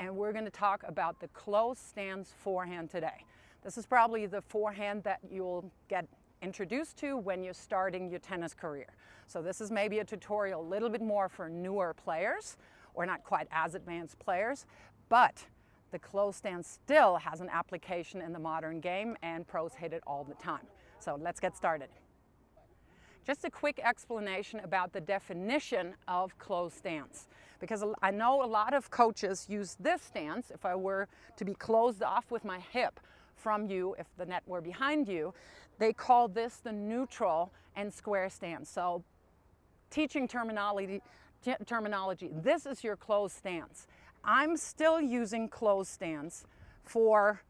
and we're going to talk about the closed stance forehand today. This is probably the forehand that you'll get introduced to when you're starting your tennis career. So this is maybe a tutorial a little bit more for newer players or not quite as advanced players, but the closed stance still has an application in the modern game and pros hit it all the time. So let's get started. Just a quick explanation about the definition of closed stance, because I know a lot of coaches use this stance. If I were to be closed off with my hip from you, if the net were behind you, they call this the neutral and square stance. So teaching terminology, this is your closed stance. I'm still using closed stance for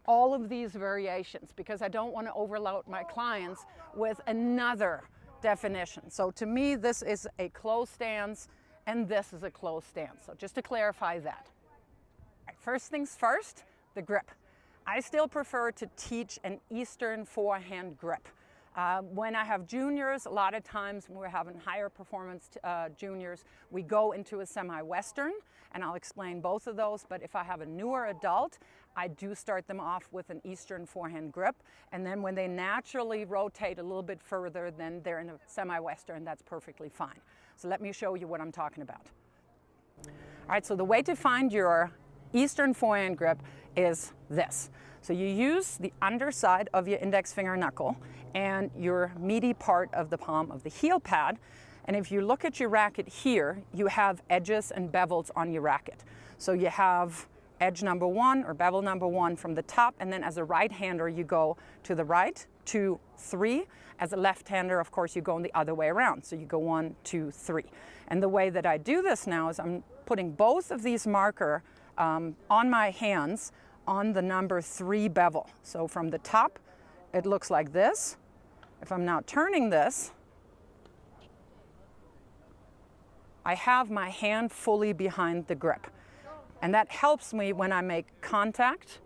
all of these variations because I don't want to overload my clients with another definition. So to me, this is a closed stance and this is a closed stance. So just to clarify that. All right, first things first, the grip. I still prefer to teach an Eastern forehand grip. When I have juniors, a lot of times when we're having higher performance juniors, we go into a semi-Western, and I'll explain both of those. But if I have a newer adult, I do start them off with an Eastern forehand grip. And then when they naturally rotate a little bit further, then they're in a semi-Western, that's perfectly fine. So let me show you what I'm talking about. All right, so the way to find your Eastern forehand grip is this. So you use the underside of your index finger knuckle and your meaty part of the palm of the heel pad. And if you look at your racket here, you have edges and bevels on your racket. So you have edge number 1 or bevel number 1 from the top, and then as a right-hander you go to the right, 2, 3. As a left-hander, of course, you go in the other way around. So you go 1, 2, 3. And the way that I do this now is I'm putting both of these marker on my hands on the number 3 bevel. So from the top, it looks like this. If I'm now turning this, I have my hand fully behind the grip. And that helps me when I make contact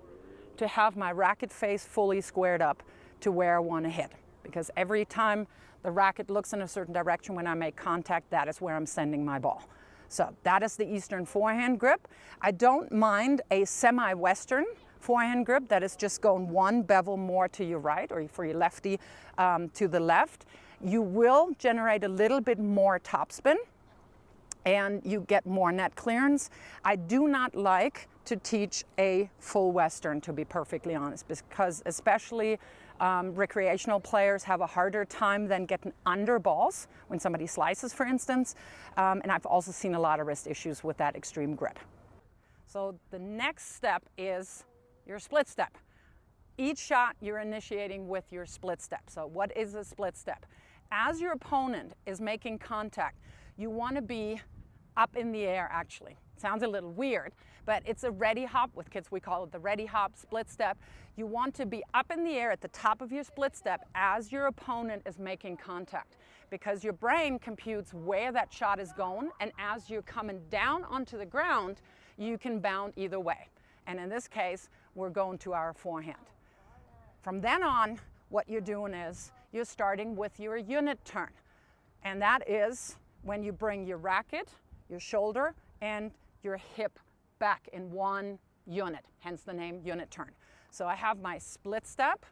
to have my racket face fully squared up to where I want to hit. Because every time the racket looks in a certain direction when I make contact, that is where I'm sending my ball. So that is the Eastern forehand grip. I don't mind a semi-Western forehand grip that is just going 1 bevel more to your right, or for your lefty to the left. You will generate a little bit more topspin and you get more net clearance. I do not like to teach a full Western, to be perfectly honest, because especially recreational players have a harder time than getting under balls when somebody slices, for instance. And I've also seen a lot of wrist issues with that extreme grip. So the next step is your split step. Each shot you're initiating with your split step. So what is a split step? As your opponent is making contact, you want to be up in the air, actually. Sounds a little weird, but it's a ready hop. With kids, we call it the ready hop split step. You want to be up in the air at the top of your split step as your opponent is making contact, because your brain computes where that shot is going, and as you're coming down onto the ground, you can bound either way. And in this case, we're going to our forehand. From then on, what you're doing is you're starting with your unit turn. And that is when you bring your racket, your shoulder, and your hip back in one unit, hence the name unit turn. So I have my split step,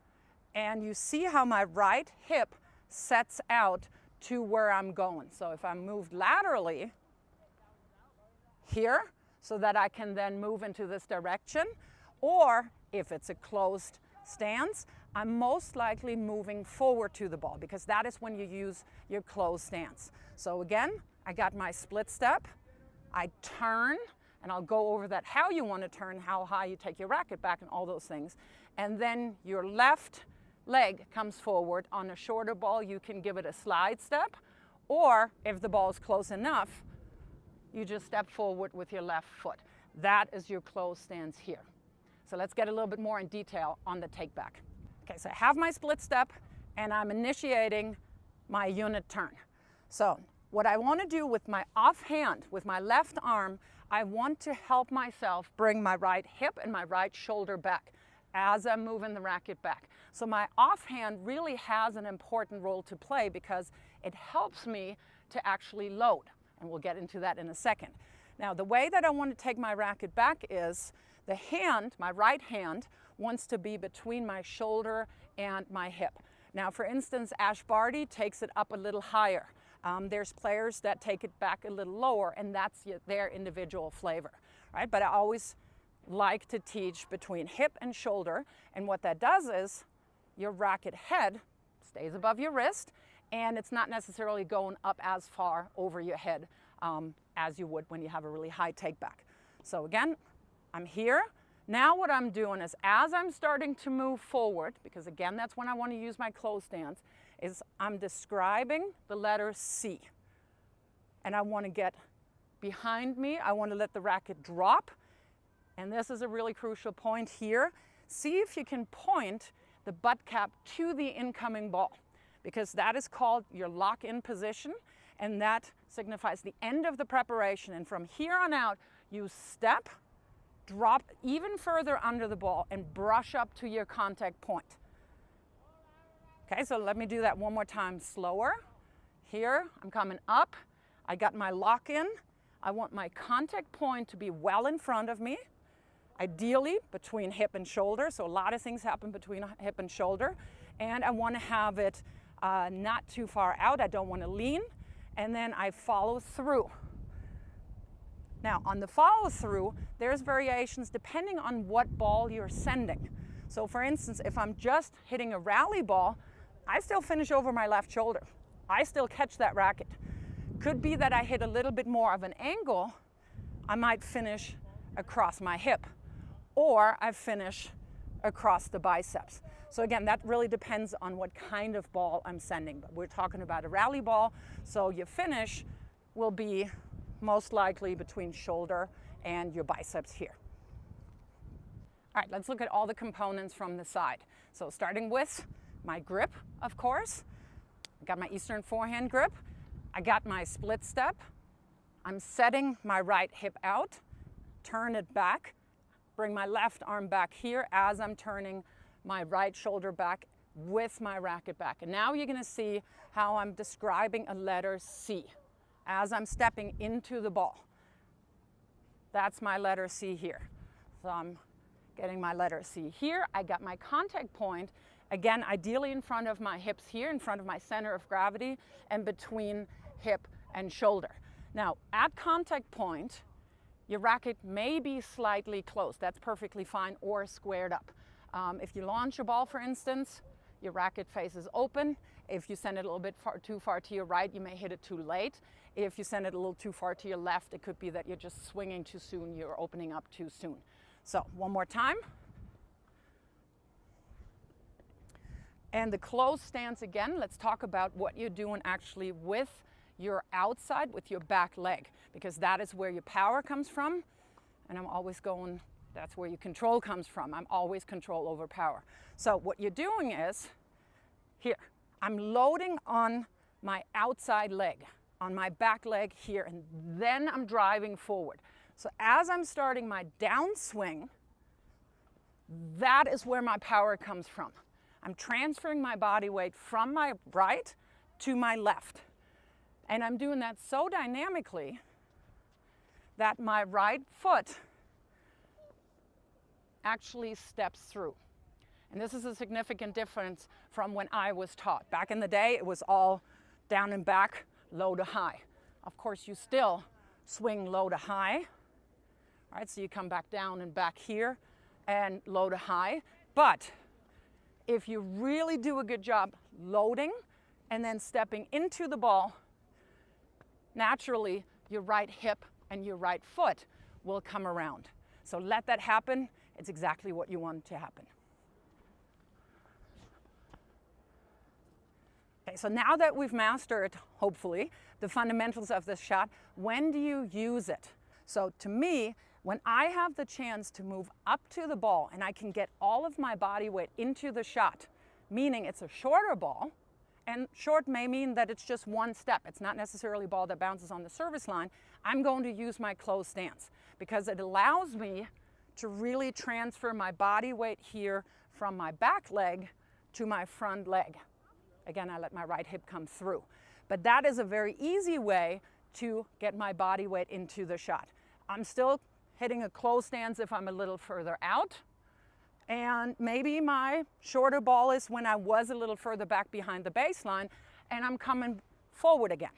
and you see how my right hip sets out to where I'm going. So if I move laterally here, so that I can then move into this direction, or if it's a closed stance, I'm most likely moving forward to the ball, because that is when you use your closed stance. So again, I got my split step, I turn, and I'll go over that, how you want to turn, how high you take your racket back, and all those things. And then your left leg comes forward. On a shorter ball, you can give it a slide step, or if the ball is close enough, you just step forward with your left foot. That is your closed stance here. So let's get a little bit more in detail on the take back. Okay, so I have my split step and I'm initiating my unit turn. So what I want to do with my offhand, with my left arm, I want to help myself bring my right hip and my right shoulder back as I'm moving the racket back. So my offhand really has an important role to play because it helps me to actually load. And we'll get into that in a second. Now, the way that I want to take my racket back is the hand, my right hand, wants to be between my shoulder and my hip. Now, for instance, Ash Barty takes it up a little higher. There's players that take it back a little lower, and that's their individual flavor, right? But I always like to teach between hip and shoulder, and what that does is your racket head stays above your wrist, and it's not necessarily going up as far over your head as you would when you have a really high take back. So again, I'm here. Now what I'm doing is, as I'm starting to move forward, because again, that's when I want to use my closed stance, is I'm describing the letter C. And I want to get behind me. I want to let the racket drop. And this is a really crucial point here. See if you can point the butt cap to the incoming ball, because that is called your lock-in position, and that signifies the end of the preparation. And from here on out, you step, drop even further under the ball, and brush up to your contact point. Okay, so let me do that one more time slower. Here, I'm coming up. I got my lock in. I want my contact point to be well in front of me, ideally between hip and shoulder. So a lot of things happen between hip and shoulder. And I want to have it not too far out. I don't want to lean. And then I follow through. Now, on the follow through, there's variations depending on what ball you're sending. So for instance, if I'm just hitting a rally ball, I still finish over my left shoulder. I still catch that racket. Could be that I hit a little bit more of an angle. I might finish across my hip, or I finish across the biceps. So again, that really depends on what kind of ball I'm sending. But we're talking about a rally ball, so your finish will be most likely between shoulder and your biceps here. All right, let's look at all the components from the side. So starting with my grip, of course. I got my Eastern forehand grip. I got my split step. I'm setting my right hip out, turn it back, bring my left arm back here as I'm turning my right shoulder back with my racket back. And now you're gonna see how I'm describing a letter C as I'm stepping into the ball. That's my letter C here. So I'm getting my letter C here. I got my contact point, again, ideally in front of my hips here, in front of my center of gravity, and between hip and shoulder. Now, at contact point, your racket may be slightly closed. That's perfectly fine, or squared up. If you launch a ball, for instance, your racket face is open. If you send it a little bit too far to your right, you may hit it too late. If you send it a little too far to your left, it could be that you're just swinging too soon, you're opening up too soon. So one more time. And the closed stance again, let's talk about what you're doing actually with your outside, with your back leg, because that is where your power comes from. And I'm always going, that's where your control comes from. I'm always control over power. So what you're doing is, here, I'm loading on my outside leg, on my back leg here, and then I'm driving forward. So as I'm starting my downswing, that is where my power comes from. I'm transferring my body weight from my right to my left. And I'm doing that so dynamically that my right foot actually steps through. And this is a significant difference from when I was taught. Back in the day, it was all down and back, low to high. Of course, you still swing low to high. All right, so you come back down and back here and low to high. But if you really do a good job loading and then stepping into the ball, naturally your right hip and your right foot will come around. So let that happen. It's exactly what you want to happen. Okay, so now that we've mastered, hopefully, the fundamentals of this shot, when do you use it? So to me, when I have the chance to move up to the ball and I can get all of my body weight into the shot, meaning it's a shorter ball, and short may mean that it's just one step. It's not necessarily a ball that bounces on the service line. I'm going to use my closed stance because it allows me to really transfer my body weight here from my back leg to my front leg. Again, I let my right hip come through. But that is a very easy way to get my body weight into the shot. I'm still hitting a closed stance if I'm a little further out. And maybe my shorter ball is when I was a little further back behind the baseline and I'm coming forward again.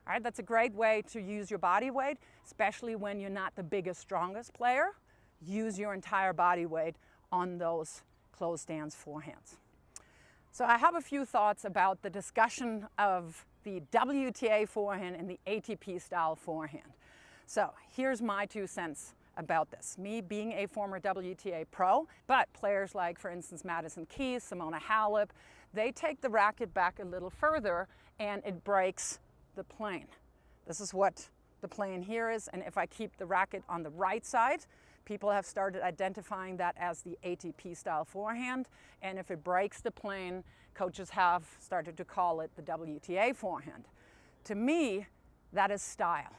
All right, that's a great way to use your body weight, especially when you're not the biggest, strongest player. Use your entire body weight on those closed stance forehands. So I have a few thoughts about the discussion of the WTA forehand and the ATP style forehand. So here's my 2 cents about this. Me being a former WTA pro, but players like, for instance, Madison Keys, Simona Halep, they take the racket back a little further and it breaks the plane. This is what the plane here is, and if I keep the racket on the right side, people have started identifying that as the ATP style forehand, and if it breaks the plane, coaches have started to call it the WTA forehand. To me, that is style.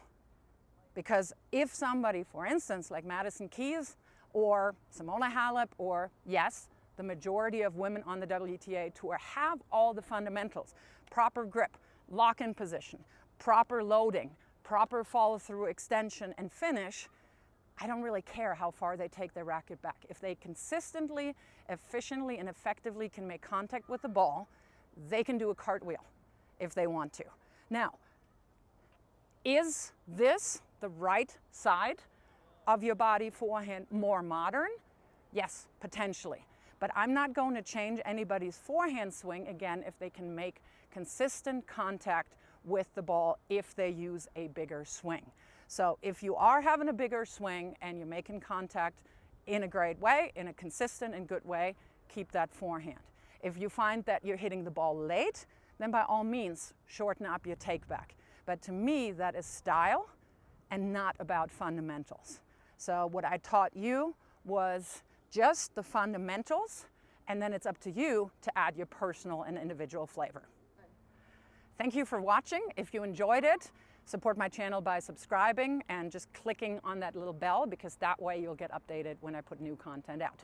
Because if somebody, for instance, like Madison Keys or Simona Halep, or yes, the majority of women on the WTA tour have all the fundamentals, proper grip, lock-in position, proper loading, proper follow-through extension and finish, I don't really care how far they take their racket back. If they consistently, efficiently, and effectively can make contact with the ball, they can do a cartwheel if they want to. Now, is this the right side of your body forehand more modern? Yes, potentially. But I'm not going to change anybody's forehand swing, again, if they can make consistent contact with the ball if they use a bigger swing. So if you are having a bigger swing and you're making contact in a great way, in a consistent and good way, keep that forehand. If you find that you're hitting the ball late, then by all means, shorten up your take back. But to me, that is style and not about fundamentals. So what I taught you was just the fundamentals, and then it's up to you to add your personal and individual flavor. Thank you for watching. If you enjoyed it, support my channel by subscribing and just clicking on that little bell, because that way you'll get updated when I put new content out.